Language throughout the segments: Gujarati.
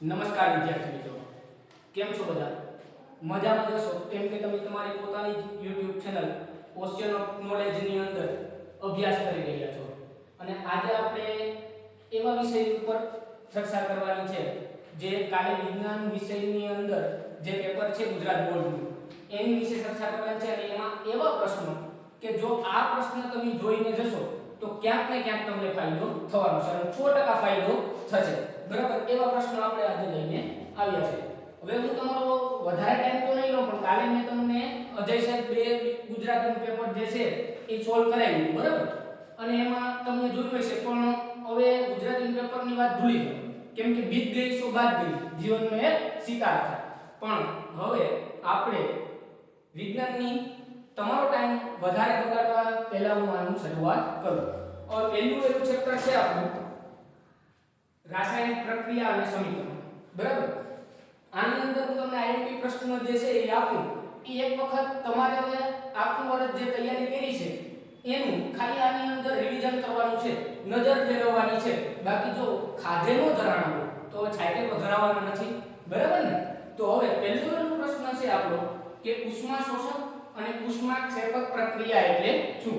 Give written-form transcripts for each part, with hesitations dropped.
નમસ્કાર વિદ્યાર્થી મિત્રો, કેમ છો બધા? મજામાં જશો કેમ કે તમે તમારી પોતાની YouTube channel ocean of knowledge ની અંદર અભ્યાસ કરી રહ્યા છો. અને આજે આપણે એવા વિષય ઉપર ચર્ચા કરવાની છે જે કાલે વિજ્ઞાન વિષયની અંદર જે પેપર છે ગુજરાત બોર્ડનું એની વિશે ચર્ચા કરવાની છે. અને એમાં એવા પ્રશ્નો કે જો આ પ્રશ્ન તમે જોઈને જશો તો ક્યાંક ને ક્યાંક તમને ફાયદો થવાનો છે, 100% ફાયદો થશે. બરાબર, એવા પ્રશ્નો આપણે આજે લઈને આવ્યા છે. હવે હું તમારો વધારે ટાઈમ તો નહીં લઉં, પણ કાલે મેં તમને અજય સાહેબ બે ગુજરાતીનું પેપર જે છે એ સોલ્વ કરાવ્યું, બરાબર? અને એમાં તમને જોયું હશે, પણ હવે ગુજરાતીનું પેપરની વાત ભૂલી ગયો કેમ કે બીત ગઈ સો બાદ ગઈ, જીવનનો એક શિકાર છે. પણ હવે આપણે વિજ્ઞાનની તમારો ટાઈમ વધારે બગાડવા પહેલા હું આનું શરૂઆત કરું. और પહેલું એવું ચેપ્ટર છે આપણું રાસાયણિક પ્રક્રિયા અને સમીકરણ, બરાબર? આની અંદર હું તમને આઈએમપી પ્રશ્ન જે છે એ આપું, એ એક વખત તમારે હવે આખું વર્ષ જે તૈયારી કરી છે એનું ખાલી આની અંદર રિવિઝન કરવાનું છે, નજર ફેરવવાની છે. બાકી જો ખાધેનો ધરાણો તો છાયકે ધરાવવાનો નથી, બરાબર ને? તો હવે પહેલો પ્રશ્ન છે આપણો કે ઉષ્મા શોષક અને ઉષ્માક્ષેપક પ્રક્રિયા એટલે શું?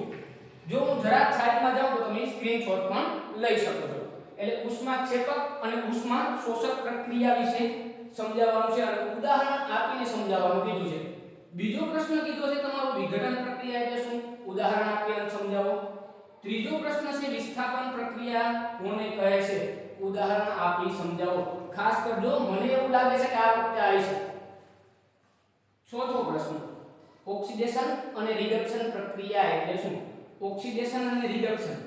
જો હું જરાક સાઈડમાં જાઉં તો તમે સ્ક્રીનશોટ પણ લઈ શકો છો. એટલે ઉષ્માક્ષેપક અને ઉષ્મા શોષક પ્રક્રિયા વિશે સમજાવવાનું છે અને ઉદાહરણ આપીને સમજાવવાનું કીધું છે. બીજો પ્રશ્ન કીધો છે તમારો વિઘટન પ્રક્રિયા એટલે શું? ઉદાહરણ આપીને સમજાવો. ત્રીજો પ્રશ્ન છે વિસ્થાપન પ્રક્રિયા કોને કહે છે? ઉદાહરણ આપી સમજાવો. ખાસ કરજો, મને એવું લાગે છે કે આ વખતે આવી છે. ચોથો પ્રશ્ન ઓક્સિડેશન અને રિડક્શન પ્રક્રિયા એટલે શું? ઓક્સિડેશન અને રિડક્શન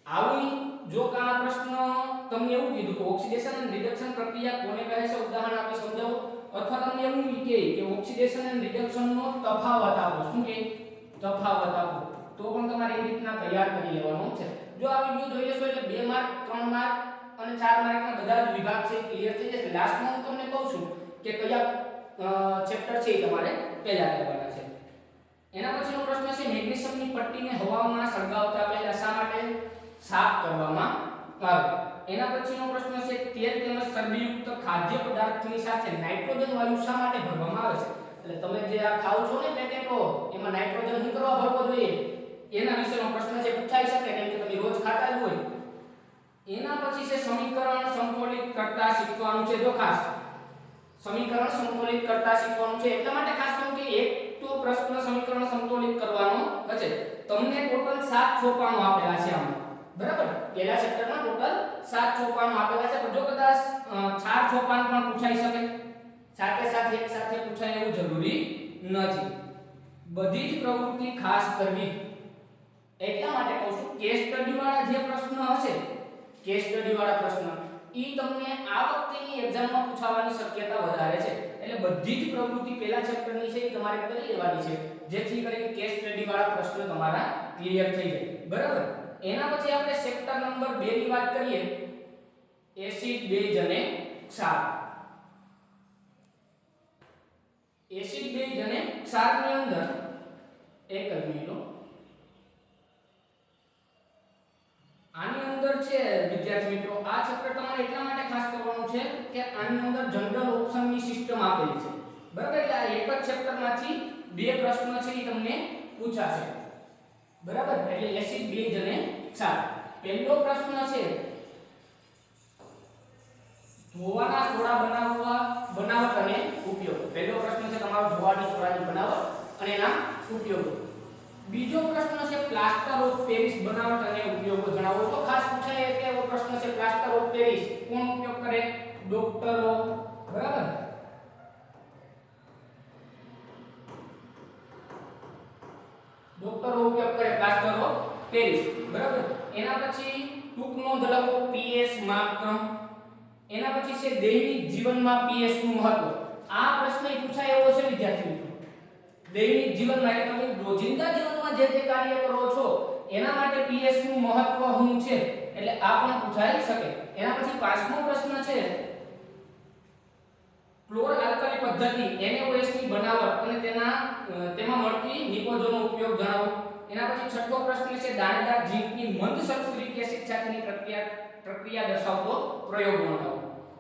આવી જો આ પ્રશ્ન તમને એવું કીધું કે ઓક્સિડેશન અને રિડક્શન પ્રક્રિયા કોને કહે છે, ઉદાહરણ આપી સમજાવો. અથવા તમને એવું કહે કે ઓક્સિડેશન અને રિડક્શન નો તફાવત આપો. શું કે તફાવત આપો? તો પણ તમારે એ રીતના તૈયાર કરી લેવાનો છે. જો આ વિડિયો જોઈ લેશો એટલે 2 માર્ક 3 માર્ક અને 4 માર્કના બધા જ વિભાગ છે ક્લિયર થઈ જશે. લાસ્ટમાં હું તમને કહું છું કે કયા ચેપ્ટર છે એ તમારે પહેલા કરવાના છે. એના પછીનો પ્રશ્ન છે મેગ્નેશિયમની પટ્ટીને હવામાં સળગાવતા પહેલા શા માટે સાફ કરવામાં આવે? એના પછીનો પ્રશ્ન છે તેલ તેમજ ચરબીયુક્ત ખાદ્ય પદાર્થની સાથે નાઇટ્રોજન વાયુ શા માટે ભરવામાં આવે છે? એટલે તમે જે આ ખાવ છો ને પેકેટો, એમાં નાઇટ્રોજન શું કરવા ભરવો જોઈએ એના વિશેનો પ્રશ્ન છે, પૂછાઈ શકે કેમ કે તમે રોજ ખાતા જ હોય. એના પછી છે સમીકરણ સંતુલિત કરતા શીખવાનું છે. જો ખાસ સમીકરણ સંતુલિત કરતા શીખવાનું છે એટલા માટે ખાસ કહું કે એક તો પ્રશ્ન સમીકરણ સંતુલિત કરવાનો હશે. તમને ટોટલ 7 સોપાનો આપેલા છે આમાં, બરાબર? પહેલા ચેપ્ટરમાં ટોટલ 7 સોપાનો આપેલા છે, પણ જો કદાચ 4 સોપાન પણ પૂછાઈ શકે, સાથે સાથે એક સાથે પૂછાય એવું જરૂરી નથી. બધી જ પ્રવૃત્તિ ખાસ કરવી એટલા માટે કહું છું કેસ સ્ટડી વાળા જે પ્રશ્ન હશે, કેસ સ્ટડી વાળા પ્રશ્ન ઈ તમને આ વખતેની એક્ઝામમાં પૂછાવાની શક્યતા વધારે છે. એટલે બધી જ પ્રવૃત્તિ પહેલા ચેપ્ટરની છે એ તમારે કરી લેવાની છે, જેથી કરીને કેસ સ્ટડી વાળા પ્રશ્નો તમારા ક્લિયર થઈ જાય, બરાબર? એના પછી આપણે ચેપ્ટર નંબર 2 ની વાત કરીએ, એસિડ બેઝ અને ક્ષાર. એસિડ બેઝ અને ક્ષારની અંદર એક જ મિનિટ, આની અંદર છે વિદ્યાર્થી મિત્રો, આ ચેપ્ટર તમારે એટલા માટે ખાસ કરવાનું છે કે આની અંદર જનરલ ઓપ્શનની સિસ્ટમ આપેલી છે, બરાબર? એટલે આ એક જ ચેપ્ટરમાંથી 2 પ્રશ્નો છે એ તમને પૂછાશે, બરાબર? એટલે એસિડ બેઝ અને ક્ષાર. પહેલો પ્રશ્ન છે ધોવાના સોડા બનાવટ અને ઉપયોગ. પહેલો પ્રશ્ન છે તમારો ધોવાના સોડાની બનાવટ અને એના ઉપયોગો. બીજો પ્રશ્ન છે પ્લાસ્ટર ઓફ પેરિસ બનાવટ અને ઉપયોગો જણાવો. તો ખાસ પૂછાય કે એવો પ્રશ્ન છે પ્લાસ્ટર ઓફ પેરિસ કોણ ઉપયોગ કરે? ડોક્ટરો, બરાબર? ડોક્ટરો ઉપયોગ કરે પ્લાસ્ટર ઓફ પેરિસ, બરાબર? એના પછી ટૂંક નોંધ લખો પીએચ માપક્રમ. એના પછી છે દૈનિક જીવનમાં પીએચ નું મહત્વ. આ પ્રશ્ન પૂછાય એવો છે વિદ્યાર્થી મિત્રો. દૈનિક જીવનમાં એટલે તમે રોજિંદા જીવનમાં જે તે કાર્ય કરો છો એના માટે પીએચ નું મહત્વ શું છે, એટલે આ પણ પૂછાઈ શકે. એના પછી પાંચમો પ્રશ્ન છે ક્લોર આલ્કલી પદ્ધતિ NaOH ની બનાવટ અને તેમાં મળતી નિકોજોનો ઉપયોગ જણાવો. એના પછી છઠ્ઠો પ્રશ્ન છે દાણેદાર ઝીંકની મંદ સલ્ફ્યુરિક એસિડ સાથેની પ્રક્રિયા દર્શાવતો પ્રયોગ બનાવો.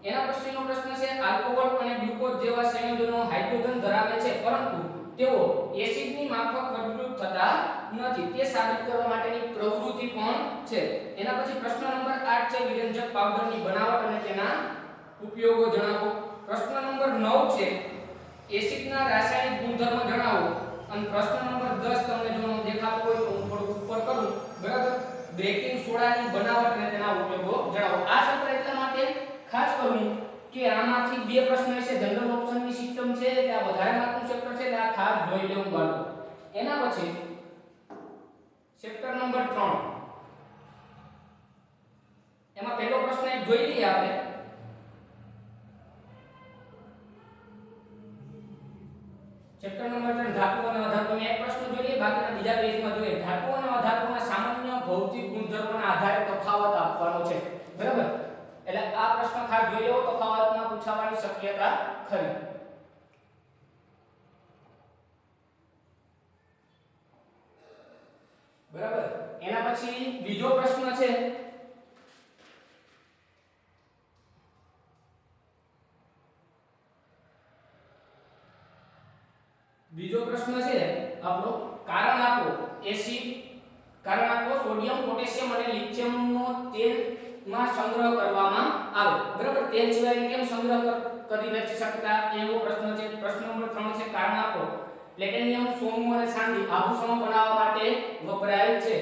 એના પછીનો પ્રશ્ન છે આલ્કોહોલ અને ગ્લુકોઝ જેવા સંયોજનો હાઇડ્રોજન ધરાવે છે પરંતુ તેઓ એસિડની માફક પ્રતિકૃત થતા નથી તે સાબિત કરવા માટેની પ્રવૃત્તિ પણ છે એના પછી પ્રશ્ન નંબર 8 છે વિરંજક પાવડરની બનાવટ અને તેના ઉપયોગો જણાવો પ્રશ્ન નંબર 9 છે એસિડના રાસાયણિક ગુણધર્મો જણાવો અને પ્રશ્ન નંબર 10 તમને જો દેખાતો હોય તો હું થોડું ઉપર કરું બરાબર બેકિંગ સોડાની બનાવટ અને તેના ઉપયોગો જણાવો આ સત્ર એટલા માટે ખાસ કરું કે આમાંથી બે પ્રશ્ન છે જનરલ ઓપ્શનની સિસ્ટમ છે કે આ વધારે માર્કનું ચેપ્ટર છે એટલે આ ખાસ જોઈ લેવું બાળકો એના પછી ચેપ્ટર નંબર 3 એમાં પહેલો પ્રશ્ન એક જોઈ લઈએ આપણે ચેપ્ટર નંબર 3 ધાતુ અને અધાતુનો એક પ્રશ્ન જોઈ લઈએ બાકીના બીજા પેજમાં જોઈએ ધાતુ અને અધાતુના સામાન્ય ભૌતિક ગુણધર્મોના આધારે તફાવત આપવાનો છે બરાબર એટલે આ પ્રશ્ન ખાસ જોઈ લેવો તફાવતમાં પૂછાવાની શક્યતા ખરી બરાબર એના પછી બીજો પ્રશ્ન છે આપણો કારણ આપો એસિડ કારણ આપો સોડિયમ પોટેશિયમ અને લિથિયમનો તેલમાં સંગ્રહ કરવામાં આવે બરાબર તેલ સિવાય કેમ સંગ્રહ કરી નથી શકતા એવો પ્રશ્ન છે પ્રશ્ન નંબર 3 છે કારણ આપો પ્લેટિનિયમ સોનું અને ચાંદી આભૂષણો બનાવવા માટે વપરાય છે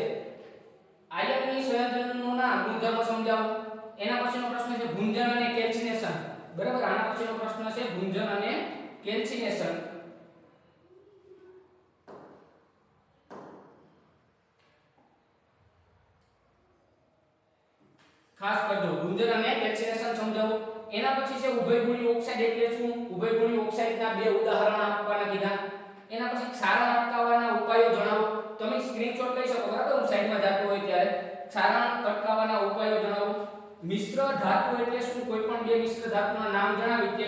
આયનની સંયોજનોના ગુણધર્મો સમજાવો એના પછીનો પ્રશ્ન છે ભુંજન અને કેલ્સિનેશન બરાબર આના પછીનો પ્રશ્ન છે ભુંજન અને કેલ્સિનેશન ખાસ કરજો ભુંજન અને કેલ્સિનેશન સમજાવો એના પછી છે ઉભયગુણી ઓક્સાઇડ એટલે શું ઉભયગુણી ઓક્સાઇડના બે ઉદાહરણ આપવાના કીધા એના પછી ક્ષારણ અટકાવવાના ઉપાયો જણાવો તમે સ્ક્રીનશોટ લઈ શકો બરાબર હું સાઈડમાં જાતો હોય ત્યારે ક્ષારણ અટકાવવાના ઉપાયો જણાવો મિશ્ર ધાતુ એટલે શું કોઈ પણ બે મિશ્ર ધાતુના નામ જણાવી કે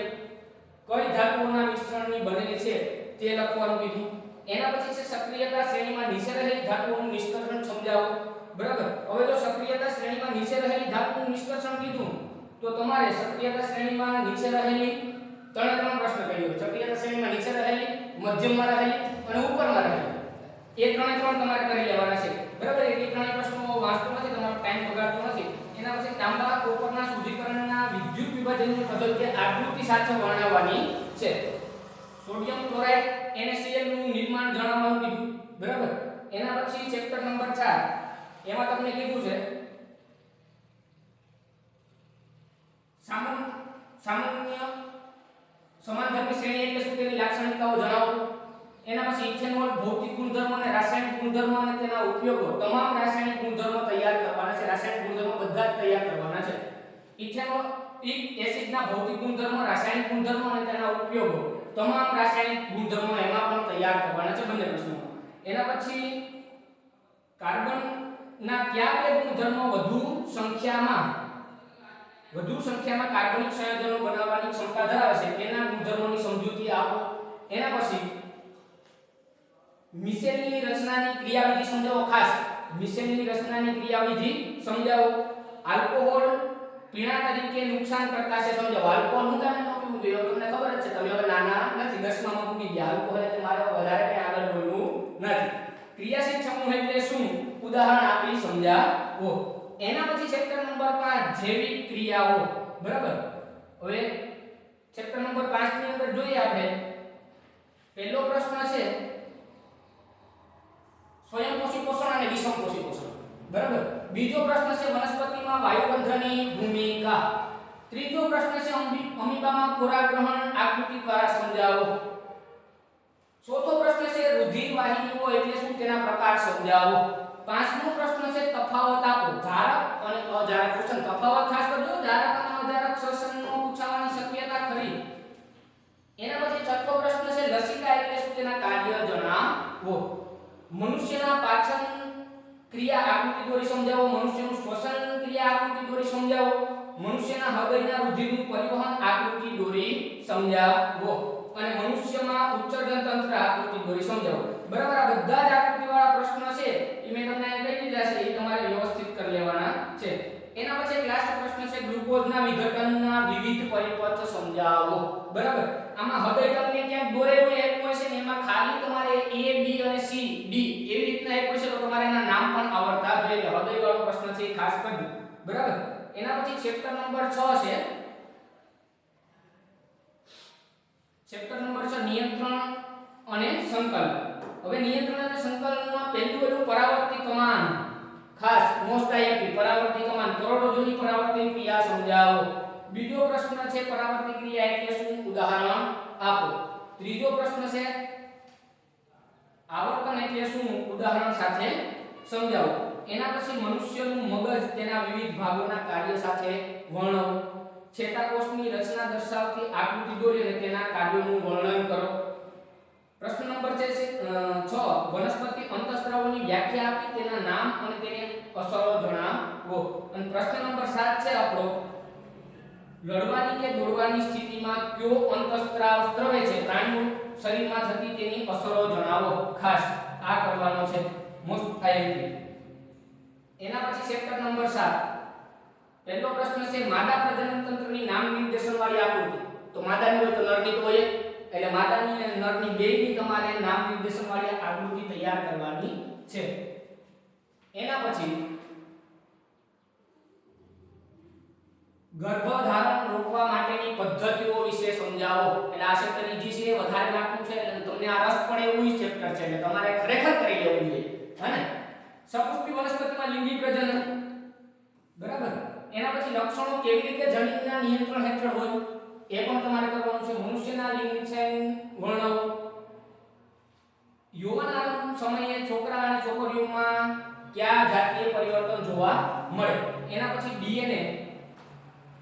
કઈ ધાતુઓના મિશ્રણની બનેલી છે તે લખવાનું કીધું એના પછી છે સક્રિયતા શ્રેણીમાં નીચે રહેલી ધાતુઓનું નિષ્કર્ષણ સમજાવો બરાબર હવે જો સક્રિયતા શ્રેણીમાં નીચે રહેલી ધાતુનું નિષ્કર્ષણ કીધું તો તમારે સક્રિયતા શ્રેણીમાં નીચે રહેલી ત્રણ પ્રશ્ન કહ્યો સક્રિયતા શ્રેણીમાં નીચે રહેલી મધ્યમમાં રહેલી અને ઉપરમાં રહેલી એ ત્રણે તમારે કરી લેવાના છે બરાબર એટલે ત્રણે પ્રશ્નો વાંચતો નથી તમારો ટાઈમ બગાડતો નથી એના પછી તાંબા કોપરના શુદ્ધિકરણના વિદ્યુત વિભાજનની પદ્ધતિ આકૃતિ સાથે વર્ણવવાની છે સોડિયમ ક્લોરાઇડ NaCl નું નિર્માણ જણાવવાનું કીધું બરાબર એના પછી ચેપ્ટર નંબર 4 એમાં તમને કીધું છે સામાન્ય સમાનધર્મી શ્રેણી એટલે શું તેની લાક્ષણિકતાઓ જણાવો એના પછી ઇથેનોલ ભૌતિક ગુણધર્મો અને રાસાયણિક ગુણધર્મો અને તેના ઉપયોગો તમામ રાસાયણિક ગુણધર્મો તૈયાર કરવાના છે રાસાયણિક ગુણધર્મો બધા જ તૈયાર કરવાના છે ઇથેનોઇક એસિડના ભૌતિક ગુણધર્મો રાસાયણિક ગુણધર્મો અને તેના ઉપયોગો તમામ રાસાયણિક ગુણધર્મો એમાં પણ તૈયાર કરવાના છે બંને પ્રશ્નોમાં એના પછી કાર્બન ના કયા બે ગુણધર્મો વધુ સંખ્યામાં કાર્બનિક સંયોજનો બનાવવાની ક્ષમતા ધરાવે છે તેના ગુણધર્મોની સમજૂતી આપો એના પછી મિશેલની રચનાની ક્રિયાવિધિ સમજાવો ખાસ મિશેલની રચનાની ક્રિયાવિધિ સમજાવો આલ્કોહોલ પીણા તરીકે નુકસાન કરતા છે સમજાવો આલ્કોહોલ હું તમને પીવું જોઈએ તમને ખબર જ છે તમે હવે નાના નથી 10 માં પૂરી ગયા આલ્કોહોલ એટલે મારે વધારે કઈ આગળ બોલવું નથી ક્રિયાશીલ સમૂહ એટલે શું ઉદાહરણ આપી સમજાવો એના પછી ચેપ્ટર નંબર 5 જૈવિક ક્રિયાઓ બરાબર હવે ચેપ્ટર નંબર 5 ની અંદર જોઈએ આપણે પહેલો પ્રશ્ન છે સ્વયંપોષી પોષણ અને વિષમપોષી પોષણ બરાબર બીજો પ્રશ્ન છે વનસ્પતિમાં વાયુતંત્રની ભૂમિકા ત્રીજો પ્રશ્ન છે અમીબામાં ખોરાક ગ્રહણ આકૃતિ દ્વારા સમજાવો ચોથો પ્રશ્ન છે રુધિર વાહિનીઓ એટલે શું તેના પ્રકાર સમજાવો પાંચમો પ્રશ્ન છે તફાવત આપો ધારક અને અધારક શ્વસન તફાવત ખાસ કરજો ધારક અને અધારક શ્વસનનો પૂછાવાની શક્યતા ખરી એના પછી છઠ્ઠો પ્રશ્ન છે લસિકા એટલે શું તેના કાર્ય જણાવો મનુષ્યના પાચન ક્રિયા આકૃતિ દોરી સમજાવો મનુષ્યનું શ્વસન ક્રિયા આકૃતિ દોરી સમજાવો મનુષ્યના હૃદયના રુધિરનું પરિવહન આકૃતિ દોરી સમજાવો અને મનુષ્યમાં ઉત્સર્જન તંત્ર આકૃતિ દોરી સમજાવો બરાબર આ બધા જ આકૃતિવાળા પ્રશ્નો છે એ મેં તમને કહી દીધા છે એ તમારે વ્યવસ્થિત કરી લેવાના છે એના પછી એક લાસ્ટ પ્રશ્ન છે ગ્લુકોઝના વિઘટનના વિવિધ વિવિધ પરિપથ સમજાવો. બરાબર, આમાં હૃદય તમને ક્યાંક દોરેલું એક ક્વેશ્ચન, એમાં ખાલી તમારે A B અને C D એવી રીતના એક ક્વેશ્ચન, તો તમારે એના નામ પણ આવડતા જોઈએ. હૃદય વાળો પ્રશ્ન છે ખાસ કરજો. બરાબર, એના પછી ચેપ્ટર નંબર 6 છે. ચેપ્ટર નંબર 6 નિયંત્રણ અને સંકલન. હવે નિયંત્રણ અને સંકલનમાં પહેલું હતું પરાવર્તી કમાન. ખાસ મોસ્ટ આઈએમપી પરાવર્તી કમાન, કરોડરજ્જુની પરાવર્તી ક્રિયા સમજાવો. બીજો પ્રશ્ન છે પરાવર્તી ક્રિયા એટલે શું, ઉદાહરણ આપો. ત્રીજો પ્રશ્ન છે આવર્તન એટલે શું, ઉદાહરણ સાથે સમજાવો. એના પછી મનુષ્યનું મગજ તેના વિવિધ ભાગોના કાર્ય સાથે વર્ણવો. ચેતાકોષની રચના દર્શાવતી આકૃતિ દોરી અને તેના કાર્યોનું વર્ણન કરો. પ્રશ્ન નંબર 6 વનસ્પતિ અંતઃસ્ત્રાવોની વ્યાખ્યા આપી તેના નામ અને તેની અસરો જણાવો. અને પ્રશ્ન નંબર 7 છે આપણો લડવાની કે દોડવાની સ્થિતિમાં કયો અંતઃસ્ત્રાવ સ્ત્રવે છે, પ્રાણીઓ શરીરમાં થતી તેની અસરો જણાવો. ખાસ આ કરવાનો છે મોસ્ટ આઈએમપી. એના પછી ચેપ્ટર નંબર 7 પહેલો પ્રશ્ન છે માદા પ્રજનન તંત્રની નામ નિર્દેશન વાળી આકૃતિ. તો માદાની હોય તો નરની તો હોય, એટલે માદાની અને નરની બેયની તમારે નામ નિર્દેશન વાળી આકૃતિ તૈયાર કરવાની છે. એના પછી ગર્ભધારણ રોકવા માટેની પદ્ધતિઓ વિશે સમજાવો. એટલે આ ચેપ્ટર ઈઝી છે, વધારે માર્કનું છે, એટલે તમને આ રસ પડે એવું ચેપ્ટર છે, એટલે તમારે ખરેખર કરી લેવું જોઈએ, હે ને. સપુષ્પી વનસ્પતિમાં લિંગી પ્રજનન. બરાબર, એના પછી લક્ષણો કેવી રીતે જનીનના નિયંત્રણ હેઠળ હોય એ પણ તમારે કરવાનું છે. મનુષ્યના લિંગ નિશ્ચયન વર્ણવો. યુવાન સમયે છોકરા અને છોકરીઓમાં કયા જાતીય પરિવર્તન જોવા મળે. એના પછી ડીએનએ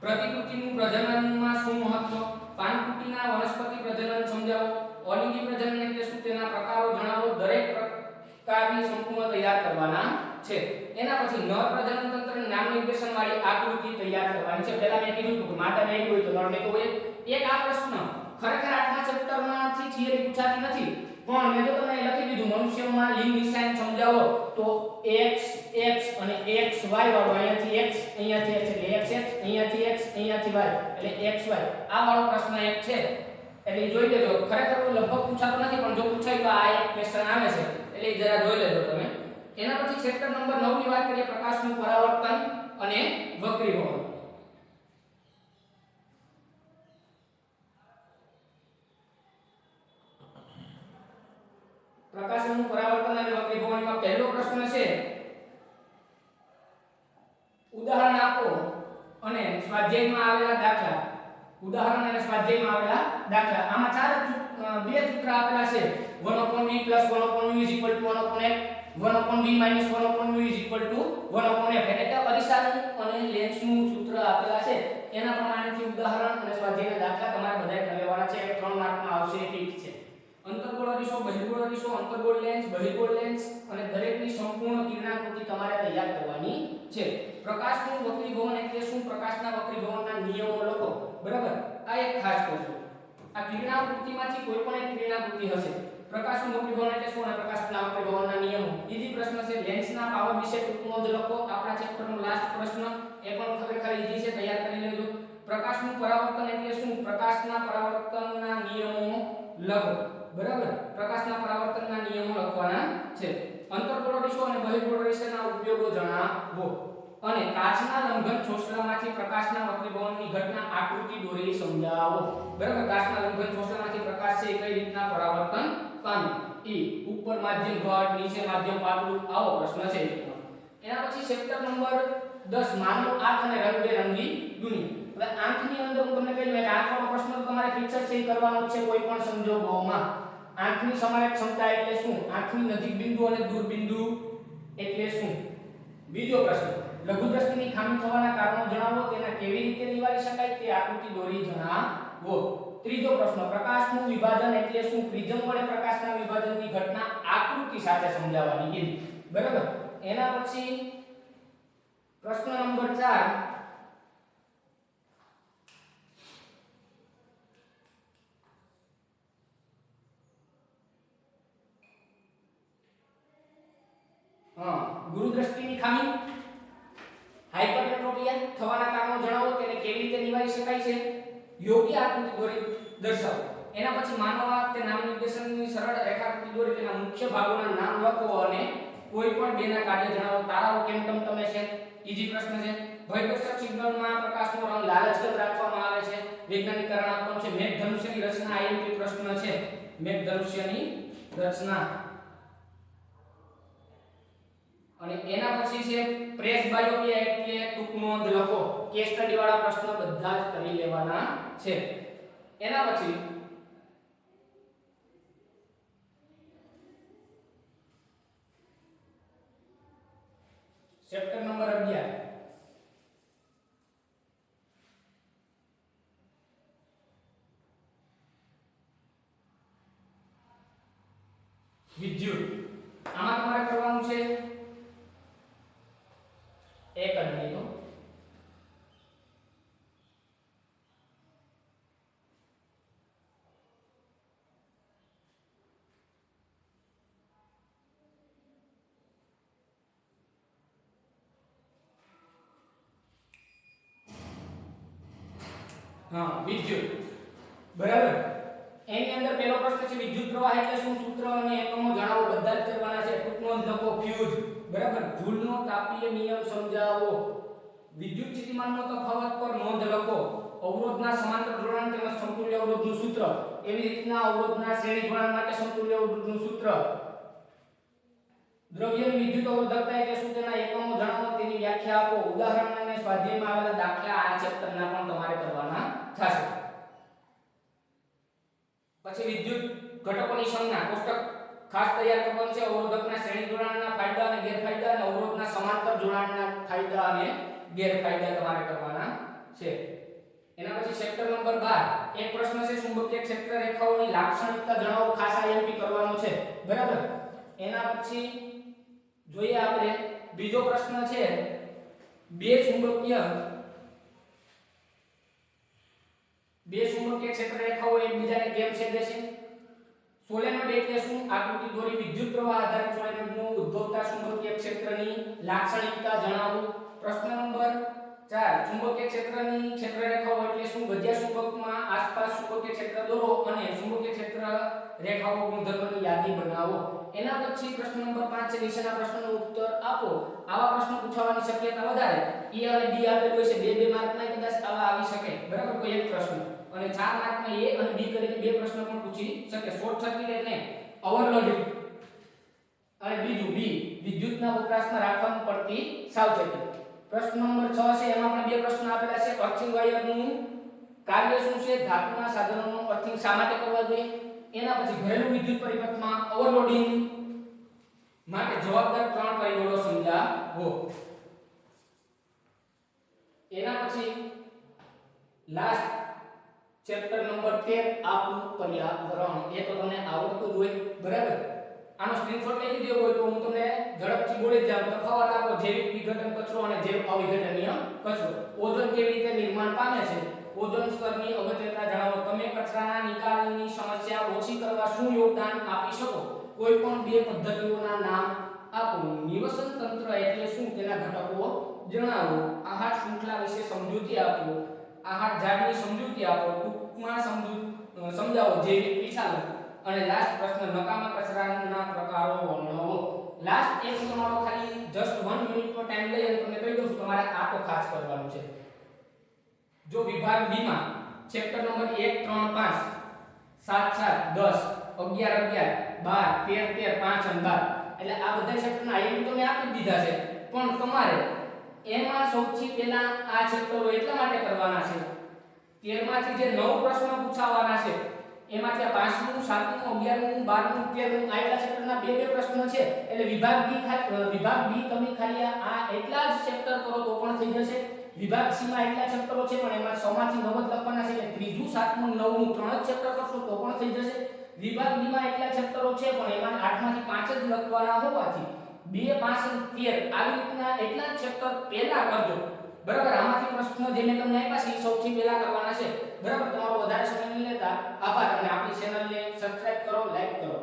પ્રતિકૃતિનું પ્રજનનમાં શું મહત્વ. પાનકુટીના વનસ્પતિ પ્રજનન સમજાવો. અલિંગી પ્રજનન એટલે શું, તેના પ્રકારો જણાવો. દરેક પ્રકારની સંપૂર્ણ તૈયાર કરવાના છે. એના પછી નર પ્રજનન તંત્રની નામ નિર્દેશન વાળી આકૃતિ તૈયાર કરવાની છે. પહેલા મેં કીધું હતું કે માતા નહીં હોય તો નર નહીં હોય. એક આ પ્રશ્ન ખરેખર 8મા ચેપ્ટરમાંથી થિયરી પૂછાતી નથી, પણ મેં જો તમને લખી દીધું મનુષ્યમાં લિંગ નિશાન સમજાવો, તો x x અને x y વાળો, અહીંયાથી x અહીંયાથી x એટલે x x અહીંયાથી x અહીંયાથી y એટલે x y આ વાળો પ્રશ્ન એક છે, એટલે જોઈ લેજો. ખરેખર લગભગ પૂછાતો નથી, પણ જો પૂછાય તો આ એક ક્વેશ્ચન આવે છે, એટલે જરા જોઈ લેજો તમે. એના પછી ચેપ્ટર નંબર 9 ની વાત કરીએ, પ્રકાશનું પરાવર્તન અને વક્રીભવન. પ્રકાશનું પરાવર્તન અને વક્રીભવનમાં પહેલો પ્રશ્ન છે ઉદાહરણ આપો અને સ્વાધ્યાયમાં આવેલા દાખલા. ઉદાહરણ અને સ્વાધ્યાયમાં આવેલા દાખલા. આમાં બે સૂત્ર આપેલા છે. 1/v + 1/v = 1/f, 1/v - 1/v = 1/f. એટલે કે અરીસાનું અને લેન્સનું સૂત્ર આપેલા છે. એના પ્રમાણેથી ઉદાહરણ અને સ્વાધ્યાયના દાખલા તમારે બધાય કરી લેવાના છે. 3 માર્કમાં આવશે, ઠીક છે. અંતર્ગોળ અરીસો, બહિર્ગોળ અરીસો, અંતર્ગોળ લેન્સ, બહિર્ગોળ લેન્સ અને દરેકની સંપૂર્ણ કિરણાકૃતિ તમારે તૈયાર કરવાની છે. પ્રકાશનું વક્રીભવન એટલે શું, પ્રકાશના વક્રીભવનના નિયમો લખો. બરાબર, આ એક ખાસ કરજો. આ કિરણાકૃતિમાંથી કોઈ પણ એક કિરણાકૃતિ હશે. પ્રકાશનું વક્રીભવન એટલે શું અને પ્રકાશના વક્રીભવનના નિયમો. ઈઝી પ્રશ્ન છે. લેન્સના પાવર વિશે ટૂંકમાં જ લખો. આપણા ચેપ્ટરનો લાસ્ટ પ્રશ્ન એ પણ ખરેખર ઈઝી છે, તૈયાર કરી લેજો. પ્રકાશનું પરાવર્તન એટલે શું, પ્રકાશના પરાવર્તનના નિયમો લખો. બરાબર, પ્રકાશના પરાવર્તનના નિયમો લખવાના છે. અંતર્ગોળ અરીસો અને બહિર્ગોળ અરીસાના ઉપયોગો જણાવો. અને કાચના લંઘન ચોસલામાંથી પ્રકાશના વક્રીભવનની ઘટના આકૃતિ દોરી સમજાવો. બરાબર, કાચના લંઘન ચોસલામાંથી પ્રકાશ છે એ કઈ રીતના પરાવર્તન પામે. ઉપર માધ્યમ ઘટ, નીચે માધ્યમ પાતળું, આવો પ્રશ્ન છે. એના પછી ચેપ્ટર નંબર 10 માનવ આંખ અને રંગબેરંગી દુનિયા. હવે આંખની અંદર હું તમને કહી દઉં કે આંખનો પ્રશ્ન તો તમારે ફિક્સ જ કરવાનો છે કોઈ પણ સંજોગોમાં. આંખની સમાન ક્ષમતા એટલે શું, આંખની નજીક બિંદુ અને દૂર બિંદુ એટલે શું. બીજો પ્રશ્ન લઘુ દ્રષ્ટિની ખામી થવાના કારણો જણાવો, તેના કેવી રીતે નિવારી શકાય તે આકૃતિ દોરી જણાવો. ત્રીજો પ્રશ્ન પ્રકાશનું વિભાજન એટલે શું, પ્રિઝમ વડે પ્રકાશના વિભાજનની ઘટના આકૃતિ સાથે સમજાવવાની કીધી. બરાબર, એના પછી પ્રશ્ન નંબર 4 ગુરુ દ્રષ્ટિની ખામી, હાઇપરમેટ્રોપિયા થવાના કારણો જણાવો, તેને કેવી રીતે નિવારી શકાય છે. યોગ્ય આકૃતિ દોરી દર્શાવો. એના પછી માનવા તે નામ નિર્દેશનની સરળ રેખાકૃતિ દોરી તેના મુખ્ય ભાગોના નામ લખો અને કોઈ પણ બેના કાર્ય જણાવો. તારાઓ કેમ તમે છે ઈઝી પ્રશ્ન છે. ભયદર્શક સિગ્નલમાં પ્રકાશનો રંગ લાલ જ કેમ રાખવામાં આવે છે? વૈજ્ઞાનિક કારણ આપવાનું છે. મેઘધનુષ્યની રચના આઈએમપી પ્રશ્ન છે. મેઘધનુષ્યની રચના. અને એના પછી છે પ્રેસ બાયોપિયા એટલે ટૂંક નોંધ લખો. કેસ સ્ટડી વાળા પ્રશ્ન બધા જ કરી લેવાના છે. એના પછી ચેપ્ટર નંબર 11 વિદ્યુત. આમાં તમારે કરવાનું છે એક જ મિનિટ. હા, વિદ્યુત. બરાબર. એની અંદર પહેલો પ્રશ્ન છે વિદ્યુત પ્રવાહ એટલે શું? સૂત્ર અને એકમો જણાવો. બધા જ કરવાના છે. ટૂંક નોંધ લખો. ફ્યુઝ. બરાબર. જૂલનો તાપીય નિયમ સમજાવો. વિદ્યુત સ્થિતિમાનનો તફાવત પર નોંધ લખો. અવરોધના સમાંતર જોડાણ તેમજ સમતુલ્ય અવરોધનું સૂત્ર. એવી રીતના અવરોધના શ્રેણી જોડાણ માટે સમતુલ્ય અવરોધનું સૂત્ર. દ્રવ્યની વિદ્યુત અવરોધકતા એટલે શું? તેના એકમો જણાવો. તેની વ્યાખ્યા આપો. ઉદાહરણ અને સ્વાધ્યાયમાં આવેલા દાખલા આ ચેપ્ટરના પણ તમારે કરવાના થશે. પછી વિદ્યુત ઘટકોની સંજ્ઞા કોષ્ટક ખાસ તૈયાર કરવાનું છે. અવરોધકના શ્રેણી જોડાણના ફાયદા અને ગેરફાયદા અને અવરોધના સમાંતર જોડાણના ફાયદા અને ગેરફાયદા તમારે કરવાના છે. એના પછી ચેપ્ટર નંબર 12 એક પ્રશ્ન છે ચુંબકીય ક્ષેત્ર રેખાઓની લાક્ષણિકતા જણાવો. ખાસ આઈએમપી કરવાનો છે. બરાબર. એના પછી જોઈએ આપણે બીજો પ્રશ્ન છે બે ચુંબકીય ક્ષેત્ર રેખાઓ એકબીજાને કેમ છેદે છે? સોલેનોઇડ એટલે શું? આકૃતિ દોરી. વિદ્યુત પ્રવાહ આધારિત સોલેનોઇડનું ઉદ્ભવતા ચુંબકીય ક્ષેત્રની લાક્ષણિકતા જણાવો. પ્રશ્ન નંબર 4 ચુંબકીય ક્ષેત્રની ક્ષેત્ર રેખાઓ એટલે શું? ગજ્યા ચુંબકમાં આસપાસ ચુંબકીય ક્ષેત્ર દોરો અને ચુંબકીય ક્ષેત્ર રેખાઓ ગુણધર્મની યાદી બનાવો. એના પછી પ્રશ્ન નંબર 5 છે નીચેના પ્રશ્નનો ઉત્તર આપો. આવા પ્રશ્ન પૂછવાની શક્યતા વધારે. એ અને બી આપેલું હોય છે. બે માર્કના કદાચ આવા આવી શકે. બરાબર. કોઈ એક પ્રશ્ન અને 4 માર્કમાં એ અને બી કરીને બે પ્રશ્ન પણ પૂછી શકે. શોર્ટ સર્કિટ એટલે ઓવરલોડિંગ અને બીજું બી વિદ્યુતના વપરાશમાં રાખવામાં પડતી સાવચેતી. પ્રશ્ન નંબર 6 છે એમાં પણ બે પ્રશ્ન આપેલા છે. અર્થિંગ વાયરનું કાર્ય શું છે? ધાતુના સાધનોનું અર્થિંગ શા માટે કરવા જોઈએ? એના પછી ઘરેલું વિદ્યુત પરિપથમાં ઓવરલોડિંગ માટે જવાબદાર 3 પરિબળો સમજાવો. એના પછી લાસ્ટ ચેપ્ટર નંબર 13 આપણું પર્યાવરણ. એ તો તમને આવડતું જ હોય. બરાબર. આનો સ્ક્રીનશોટ લઈ લીધો હોય તો હું તમને ઝડપથી બોલી જાઉં. તફાવત આપો. જૈવિક વિઘટન કચરો અને જૈવ અવિઘટનીય કચરો. ઓઝોન કેવી રીતે નિર્માણ પામે છે? ઓઝોન સ્તરની અગત્યતા જણાવો. તમે કચરાના નિકાલની સમસ્યા ઓછી કરવા શું યોગદાન આપી શકો? કોઈ પણ બે પદ્ધતિઓના નામ આપો. નિવસન તંત્ર એટલે શું? તેના ઘટકો જણાવો. આહાર શૃંખલા વિશે સમજૂતી આપો. આહાર ઝાડની સમજૂતી આપો. ટૂંકમાં સમજાવો જૈવિક વિશાલન. અને લાસ્ટ પ્રશ્ન નકામા કચરાના પ્રકારો વર્ણવો. લાસ્ટ એક તમારો ખાલી જસ્ટ 1 મિનિટનો ટાઈમ લઈ અને તમને કહી દઉં છું તમારે આ તો ખાસ કરવાનું છે. જો વિભાગ બી માં ચેપ્ટર નંબર 1 3 5 7 7 10 11 12 13 13 5 અને 12 એટલે આ બધા ચેપ્ટરના આઈએમપી તો મેં આપી દીધા છે. પણ તમારે એમાં સૌથી પહેલા આ ચેપ્ટરો એટલા માટે કરવાના છે 13 માંથી જે 9 પ્રશ્નો પૂછાવાના છે એમાંથી આ 5મું 7મું 11મું 12મું 13મું આટલા ચેપ્ટરના બે પ્રશ્નો છે. એટલે વિભાગ બી તમે ખાલી આ એટલા જ ચેપ્ટર કરો તો પણ થઈ જશે. વિભાગ સી માં એટલા ચેપ્ટરો છે પણ એમાં 6 માંથી 9 જ લખવાના છે. એટલે ત્રીજું 7મું 9મું 3 જ ચેપ્ટર કરશો તો પણ થઈ જશે. વિભાગ બી માં એટલા ચેપ્ટરો છે પણ એમાં 8 માંથી 5 જ લખવાના હોવાથી 2 5 અને 13 આવી રીતના એટલા ચેપ્ટર પહેલા કરજો. બરાબર. આમાંથી પ્રશ્નો જે મેં તમને આપ્યા છે સૌથી પહેલા કરવાના છે. બરાબર. તમારો વધારે સમય નહીં લેતા આભાર અને આપણી ચેનલને સબસ્ક્રાઇબ કરો, લાઈક કરો.